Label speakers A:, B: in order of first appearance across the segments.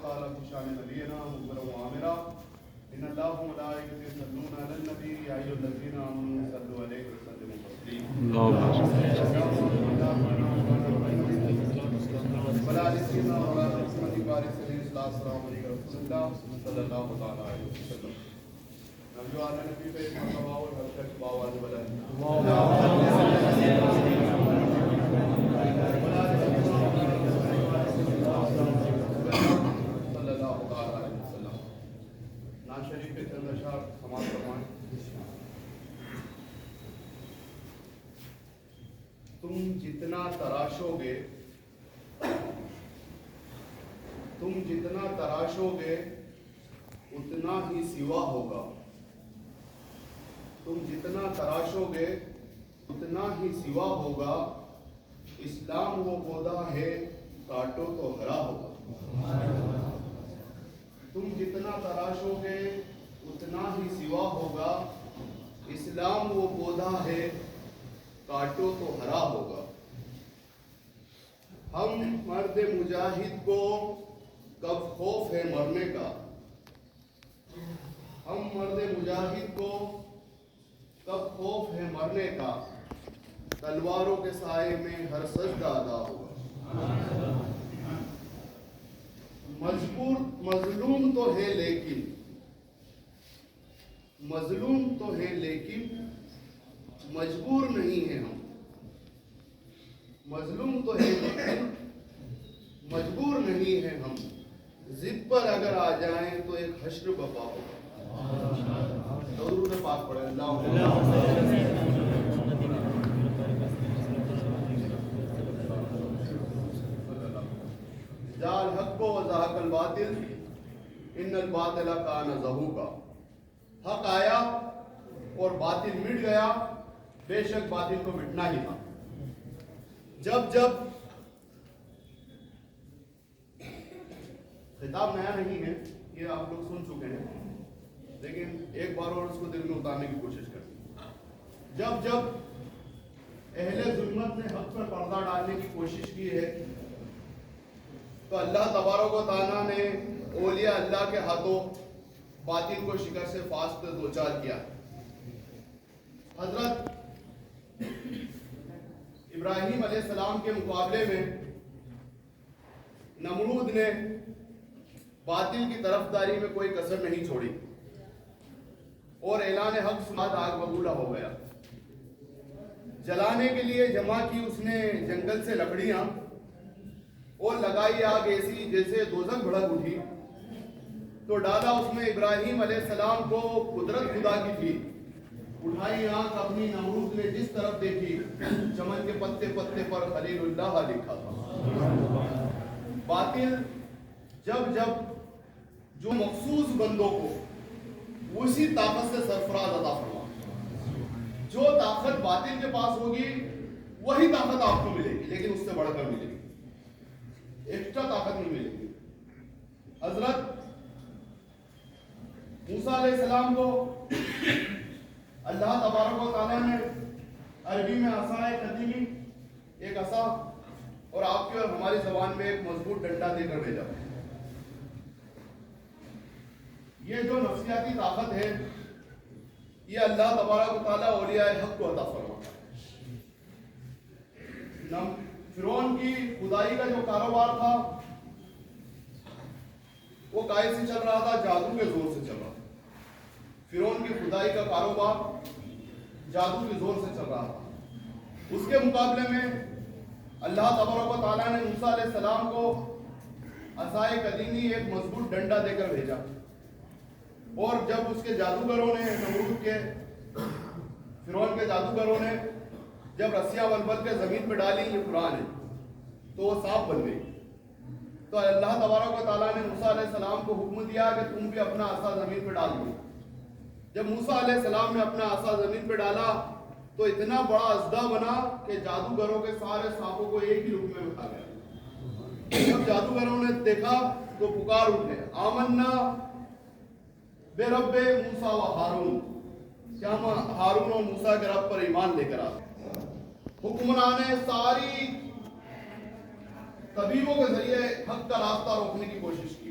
A: تعالیٰ کی شان نبینا مبر و عامرہ ان اللہ و ملائکۃہ یصلون علی النبی یا ایھا الذین آمنوا صلوا علیہ وسلموا تسلیما ولا علیکم ولا رحمۃ بارک السلام علیکم رسول اللہ صلی اللہ تعالی علیہ وسلم نبی علیہ نبی پہ مرتبہ اور ہر شخص باواز شریف کے چند اشعار سماعت فرمائیں. تم جتنا تراشو گے اتنا ہی سوا ہوگا. تم جتنا تراشو گے اتنا ہی سوا ہوگا. اسلام وہ پودا ہے کاٹو تو ہرا ہوگا. تم جتنا تراشو گے اتنا ہی سوا ہوگا. اسلام وہ پودا ہے کاٹو تو ہرا ہوگا. ہم مرد مجاہد کو کب خوف ہے مرنے کا. ہم مرد مجاہد کو کب خوف ہے مرنے کا. تلواروں کے سائے میں ہر سجدہ ادا ہوگا. مظلوم تو ہے لیکن مجبور نہیں ہیں ہم. مظلوم تو ہے لیکن مجبور نہیں ہیں ہم. ضد پر اگر آ جائیں تو ایک حشر بپا ہوگا. درود پاک پڑھیں. جاء الحق وزهق الباطل ان الباطل کان زہوقا. حق آیا اور باطل مٹ گیا. بے شک باطل کو مٹنا ہی تھا. جب خطاب نیا نہیں ہے, یہ آپ لوگ سن چکے ہیں, لیکن ایک بار اور اس کو دل میں اتارنے کی کوشش کریں. جب اہل ظلمت نے حق پر پردہ ڈالنے کی کوشش کی ہے تو اللہ تبارک و تعالیٰ نے اولیاء اللہ کے ہاتھوں باطل کو شکست سے فاست دوچار کیا. حضرت ابراہیم علیہ السلام کے مقابلے میں نمرود نے باطل کی طرفداری میں کوئی کسر نہیں چھوڑی اور اعلان حق سناد آگ بگولا ہو گیا. جلانے کے لیے جمع کی اس نے جنگل سے لکڑیاں اور لگائی آگ ایسی جیسے دوزخ بھڑک اٹھی. تو ڈالا اس میں ابراہیم علیہ السلام کو قدرت خدا کی تھی. اٹھائی آنکھ اپنی نمرود نے جس طرف دیکھی چمن کے پتے پتے پر خلیل اللہ لکھا تھا. باطل جب جو مخصوص بندوں کو اسی طاقت سے سرفراز عطا فرما. جو طاقت باطل کے پاس ہوگی وہی طاقت آپ کو ملے گی, لیکن اس سے بڑھ کر ملے گی, ایکسٹرا طاقت نہیں ملے گی. حضرت موسیٰ علیہ السلام کو اللہ تبارک و تعالیٰ نے عربی میں عصائے قدیمی, ایک عصا, اور آپ کی اور ہماری زبان میں ایک مضبوط ڈنڈا دے کر بھیجا. یہ جو نفسیاتی طاقت ہے یہ اللہ تبارک و تعالیٰ اولیاء حق کو عطا فرماتا ہے. فرعون کی خدائی کا جو کاروبار تھا وہ کائے سے چل رہا تھا, جادو کے زور سے چل رہا تھا. فرعون کی خدائی کا کاروبار جادو کے زور سے چل رہا تھا. اس کے مقابلے میں اللہ تبارک و تعالیٰ نے موسیٰ علیہ السلام کو عصائے قدیمی ایک مضبوط ڈنڈا دے کر بھیجا. اور جب اس کے جادوگروں نے, نمرود کے, فرعون کے جادوگروں نے جب رسیاں ولبل کے زمین پہ ڈالی, یہ قرآن ہے, تو وہ سانپ بن گئی. تو اللہ تبارک و تعالیٰ نے موسیٰ علیہ السلام کو حکم دیا کہ تم بھی اپنا عصا زمین پہ ڈال دو. جب موسیٰ علیہ السلام نے اپنا عصا زمین پہ ڈالا تو اتنا بڑا اژدہا بنا کہ جادوگروں کے سارے سانپوں کو ایک ہی لقمے میں کھا گیا. جب جادوگروں نے دیکھا تو پکار اٹھے, آمنا بے رب موسیٰ و ہارون, کیا ہم ہارون اور موسیٰ کے رب پر ایمان لے کر آتے. حکمران نے ساری طبیبوں کے ذریعے حق کا راستہ روکنے کی کوشش کی.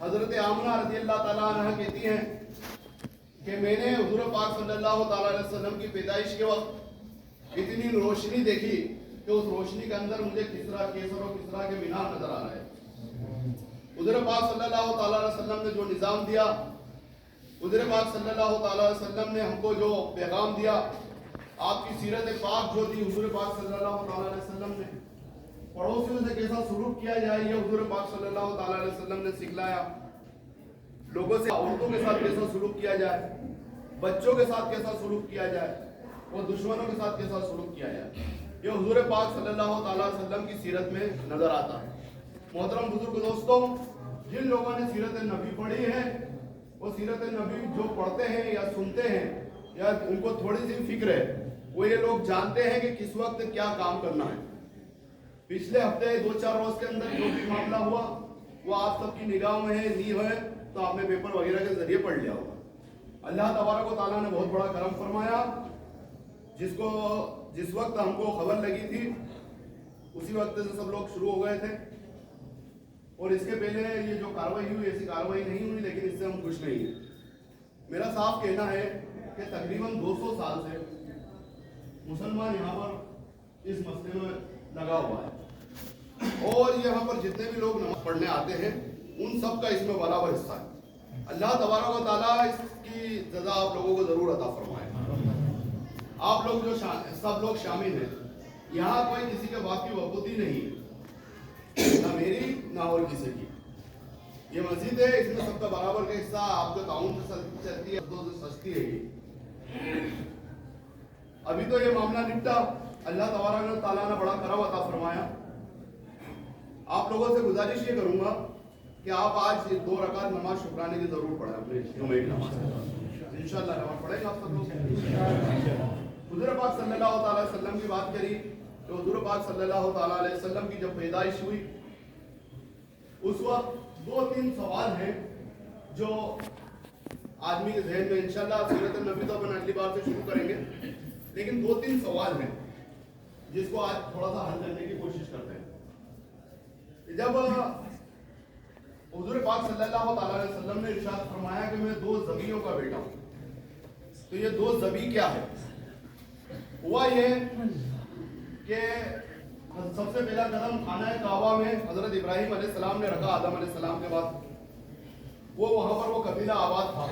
A: حضرت آمنہ رضی اللہ تعالیٰ عنہ کہتی ہیں کہ میں نے حضور پاک صلی اللہ تعالیٰ علیہ وسلم کی پیدائش کے وقت اتنی روشنی دیکھی کہ اس روشنی کے اندر مجھے کسرا کیسر و کسرا کے مینار نظر آ رہے ہیں۔ حضور پاک صلی اللہ تعالیٰ علیہ وسلم نے جو نظام دیا، حضور پاک صلی اللہ تعالیٰ علیہ وسلم نے ہم کو جو پیغام دیا، آپ کی سیرت پاک جو دی حضور پاک صلی اللہ تعالیٰ علیہ وسلم نے، پڑوسیوں سے کیسا سلوک کیا جائے یہ حضور پاک صلی اللہ تعالیٰ علیہ وسلم نے سکھلایا، لوگوں سے عورتوں کے ساتھ کیسا سلوک کیا جائے، بچوں کے ساتھ کیسا سلوک کیا جائے اور دشمنوں کے ساتھ کیسا سلوک کیا جائے، یہ حضور پاک صلی اللہ تعالیٰ علیہ وسلم کی سیرت میں نظر آتا ہے۔ محترم بزرگ دوستوں، جن لوگوں نے سیرت نبی پڑھی ہے وہ سیرت نبی جو پڑھتے ہیں یا سنتے ہیں یا ان کو تھوڑی سی فکر ہے، وہ یہ لوگ جانتے ہیں کہ کس وقت کیا کام کرنا ہے۔ پچھلے ہفتے 2-4 روز کے اندر جو بھی معاملہ ہوا وہ آپ سب کی نگاہ میں ہے، نہیں ہے تو آپ نے پیپر وغیرہ کے ذریعے پڑھ لیا ہوگا۔ اللہ تبارک و تعالیٰ نے بہت بڑا کرم فرمایا، جس وقت ہم کو خبر لگی تھی اسی وقت سے سب لوگ شروع ہو گئے تھے، اور اس کے پہلے یہ جو کاروائی ہوئی ایسی کاروائی نہیں ہوئی، لیکن اس سے ہم خوش نہیں ہیں۔ میرا صاف کہنا ہے کہ تقریباً 200 سال سے مسلمان یہاں پر اس مسئلے میں لگا ہوا ہے، اور یہاں پر جتنے بھی لوگ نماز پڑھنے آتے ہیں ان سب کا اس میں برابر حصہ ہے۔ اللہ تبارک و تعالیٰ اس کی جزا آپ لوگوں کو ضرور عطا فرمائے۔ آپ لوگ جو سب لوگ شامل ہیں، یہاں کوئی کسی کے باپ کی وقوتی نہیں ہے، نہ میری نہ اور کسی کی۔ یہ مسجد ہے، اس میں سب کا برابر کا حصہ آپ کے تعاون سے چلتی ہے، دو سے سستی ہے یہ۔ ابھی تو یہ معاملہ نپٹا، اللہ تبارک و تعالیٰ نے بڑا کرم عطا فرمایا۔ آپ لوگوں سے گزارش یہ کروں گا کہ آپ آج 2 رکعت نماز شکرانے کی ضرور پڑھیں، اپنے جمعے کی نماز انشاءاللہ نماز پڑھیں گے آپ سب لوگ۔ حضور پاک صلی اللہ تعالیٰ علیہ وسلم کی بات کری تو حضور پاک صلی اللہ تعالیٰ علیہ وسلم کی جب پیدائش ہوئی اس وقت 2-3 سوال ہیں جو آدمی کے ذہن میں، انشاءاللہ سیرت النبی تو اپن اگلی بار سے شروع کریں گے، لیکن 2-3 سوال ہیں جس کو آج تھوڑا سا حل کرنے کی کوشش کرتے ہیں۔ جب حضور پاک صلی اللہ تعالیٰ علیہ وسلم نے ارشاد فرمایا کہ میں 2 ذبیحوں کا بیٹا ہوں، تو یہ 2 ذبیح کیا ہے؟ ہوا یہ کہ سب سے پہلا قدم خانہ کعبہ میں حضرت ابراہیم علیہ السلام نے رکھا، آدم علیہ السلام کے بعد۔ وہ وہاں پر وہ قبیلہ آباد تھا،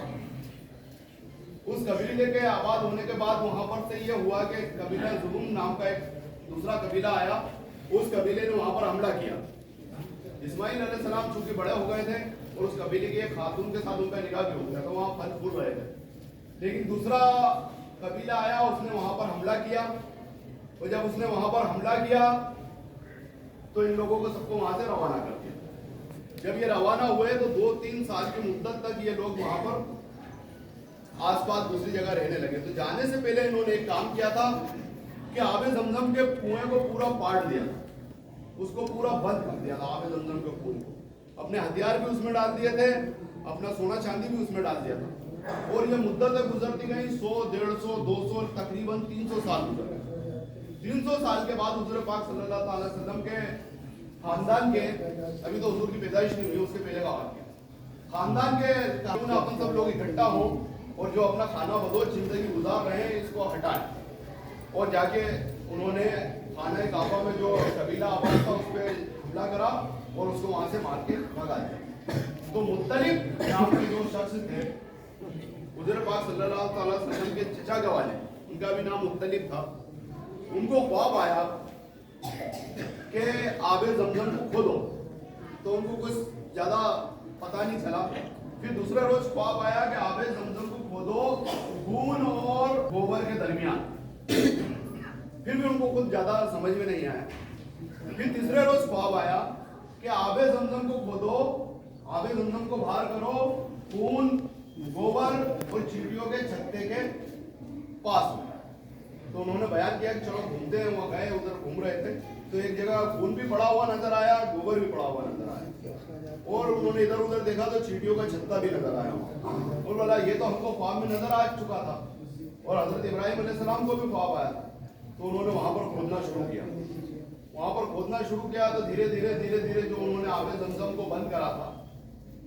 A: اس قبیلے کے آباد ہونے کے بعد وہاں پر سے یہ ہوا کہ قبیلہ زروم نام کا ایک دوسرا قبیلہ آیا، اس قبیلے نے وہاں پر حملہ کیا۔ اسماعیل علیہ السلام چونکہ بڑے ہو گئے تھے اور اس قبیلے کی ایک خاتون کے ساتھ ان کا نکاح بھی ہو گیا، تو وہاں پھل پھول رہے تھے، لیکن دوسرا قبیلہ آیا، اس نے وہاں پر حملہ کیا، اور جب اس نے وہاں پر حملہ کیا تو ان لوگوں کو سب کو وہاں سے روانہ کر دیا۔ جب یہ روانہ ہوئے تو 2-3 سال کی مدت تک یہ لوگ وہاں پر آس پاس دوسری جگہ رہنے لگے۔ تو جانے سے پہلے انہوں نے ایک کام کیا تھا کہ آب زمزم کے کنویں کو پورا پاٹ دیا، اس کو پورا بند کر دیا تھا، آب زمزم کے کنویں کو۔ اپنے ہتھیار بھی اس میں ڈال دیے تھے، اپنا سونا چاندی بھی اس میں ڈال دیا تھا، اور یہ مدتیں گزرتی گئی، 100 150 200 تقریباً 300 سال گزر گئے۔ 300 سال کے بعد حضور پاک صلی اللہ تعالی وسلم کے خاندان کے، ابھی تو حضور کی پیدائش نہیں ہوئی، اس کے پہلے کا واقعہ، خاندان کے اپن سب لوگ اکٹھا ہوں اور جو اپنا خانہ بدوش زندگی گزار رہے ہیں اس کو ہٹائیں، اور جا کے انہوں نے خانہ کعبہ میں جو قبیلہ آباد تھا اس پہ حملہ کرا اور اس کو وہاں سے مار کے بھگا دیا۔ تو مختلف یہاں کے جو شخص تھے، حضور پاک صلی اللہ تعالیٰ وسلم کے چچا کے والے، ان کا بھی نام مختلف تھا، ان کو خواب آیا کہ آب زمزم کو کھودو، تو ان کو کچھ زیادہ پتہ نہیں چلا۔ پھر دوسرے روز خواب آیا کہ آب زمزم کو کھودو خون اور گوبر کے درمیان، پھر بھی ان کو کچھ زیادہ سمجھ میں نہیں آیا۔ پھر تیسرے روز خواب آیا کہ آب زمزم کو کھودو، آب زمزم کو باہر کرو خون، گوبر اور چیٹیوں کے چھتے کے پاس میں۔ تو انہوں نے بیان کیا کہ چلو گھومتے ہیں، وہاں گئے، ادھر گھوم رہے تھے تو ایک جگہ خون بھی پڑا ہوا نظر آیا، گوبر بھی پڑا ہوا نظر آیا، اور انہوں نے ادھر ادھر دیکھا تو چیٹیوں کا چھتا بھی نظر آیا، اور بولا یہ تو ہم کو خواب میں نظر آ چکا تھا، اور حضرت ابراہیم علیہ السلام کو بھی خواب آیا تھا۔ تو انہوں نے وہاں پر کھودنا شروع کیا، وہاں پر کھودنا شروع کیا تو دھیرے دھیرے جو انہوں نے آب زمزم کو بند کرا تھا،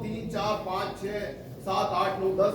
A: 3 4 5 6 7 8 9 10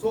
A: 100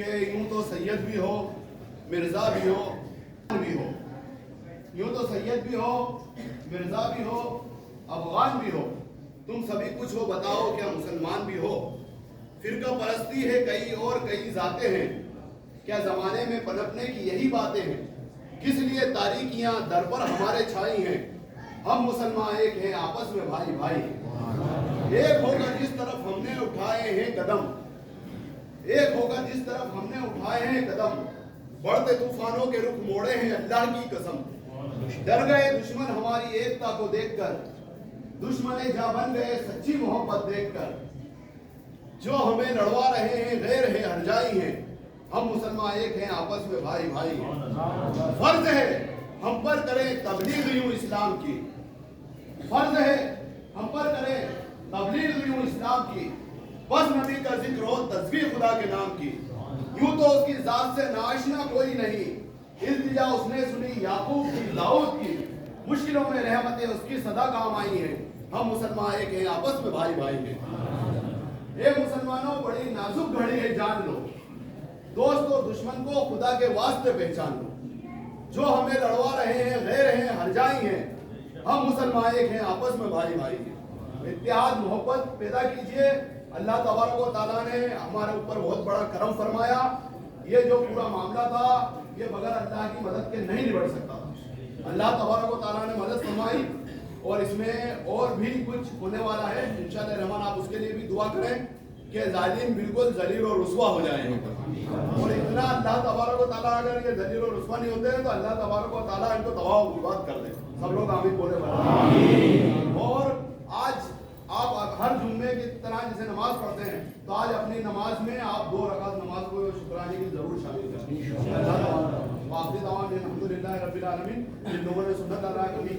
A: کہ یوں تو سید بھی ہو، مرزا بھی ہو، یوں تو سید بھی ہو، مرزا بھی ہو، افغان بھی ہو، تم سبھی کچھ ہو، بتاؤ کیا مسلمان بھی ہو؟ فرقہ پرستی ہے کئی اور کئی ذاتیں ہیں، کیا زمانے میں پنپنے کی یہی باتیں ہیں؟ کس لیے تاریکیاں در پر ہمارے چھائی ہیں؟ ہم مسلمان ایک ہیں آپس میں بھائی بھائی ہیں، ایک ہو کر جس طرف ہم نے اٹھائے ہیں قدم، ایک ہو کر جس طرف ہم نے اٹھائے ہیں قدم، بڑھتے طوفانوں کے رخ موڑے ہیں اللہ کی قسم، ڈر گئے دشمن ہماری ایکتا کو دیکھ کر، دشمن جا بن گئے سچی محبت دیکھ کر، جو ہمیں لڑوا رہے ہیں غیر ہیں ہرجائی ہیں، ہم مسلمان ایک ہیں آپس میں بھائی بھائی ہیں، فرض ہے ہم پر کریں تبلیغ یوں اسلام کی، فرض ہے ہم پر کریں تبلیغ یوں اسلام کی، بس نبی کا ذکر ہو تسبیح خدا کے نام کی، یوں تو اس کی ذات سے ناشنا کوئی نہیں، التجا اس نے سنی یعقوب کی داؤد کی، مشکلوں میں رحمتیں اس کی صدا کام آئی ہیں، ہم مسلمان ایک ہیں آپس میں بھائی بھائی ہیں۔ اے مسلمانوں بڑی نازک گھڑی ہے جان لو، دوست اور دشمن کو خدا کے واسطے پہچان لو، جو ہمیں لڑوا رہے ہیں غیر ہیں ہرجائی ہیں، ہم مسلمان ایک ہیں آپس میں بھائی بھائی ہیں۔ اتحاد محبت پیدا کیجئے، اللہ تبارک و تعالیٰ نے ہمارے اوپر بہت بڑا کرم فرمایا، یہ جو پورا معاملہ تھا یہ بغیر اللہ کی مدد کے نہیں نبٹ سکتا تھا، اللہ تبارک و تعالیٰ نے مدد فرمائی، اور اس میں اور بھی کچھ ہونے والا ہے انشاءاللہ الرحمن، آپ اس کے لیے بھی دعا کریں کہ ظالم بالکل ذلیل اور رسوا ہو جائیں، اور اتنا اللہ تبارک و تعالیٰ اگر یہ ذلیل اور رسوا نہیں ہوتے ہیں تو اللہ تبارک و تعالیٰ ان کو تباہ و برباد کر دے، سب لوگ آمین بولے بھائی۔ اور آج آپ ہر جمعے کی طرح جسے نماز پڑھتے ہیں تو آج اپنی نماز میں آپ 2 رکعت نماز کو شکرانے کی ضرور شامل کریں، اللہ تعالیٰ الحمدللہ رب العالمین، جن لوگوں نے سنت ادا کی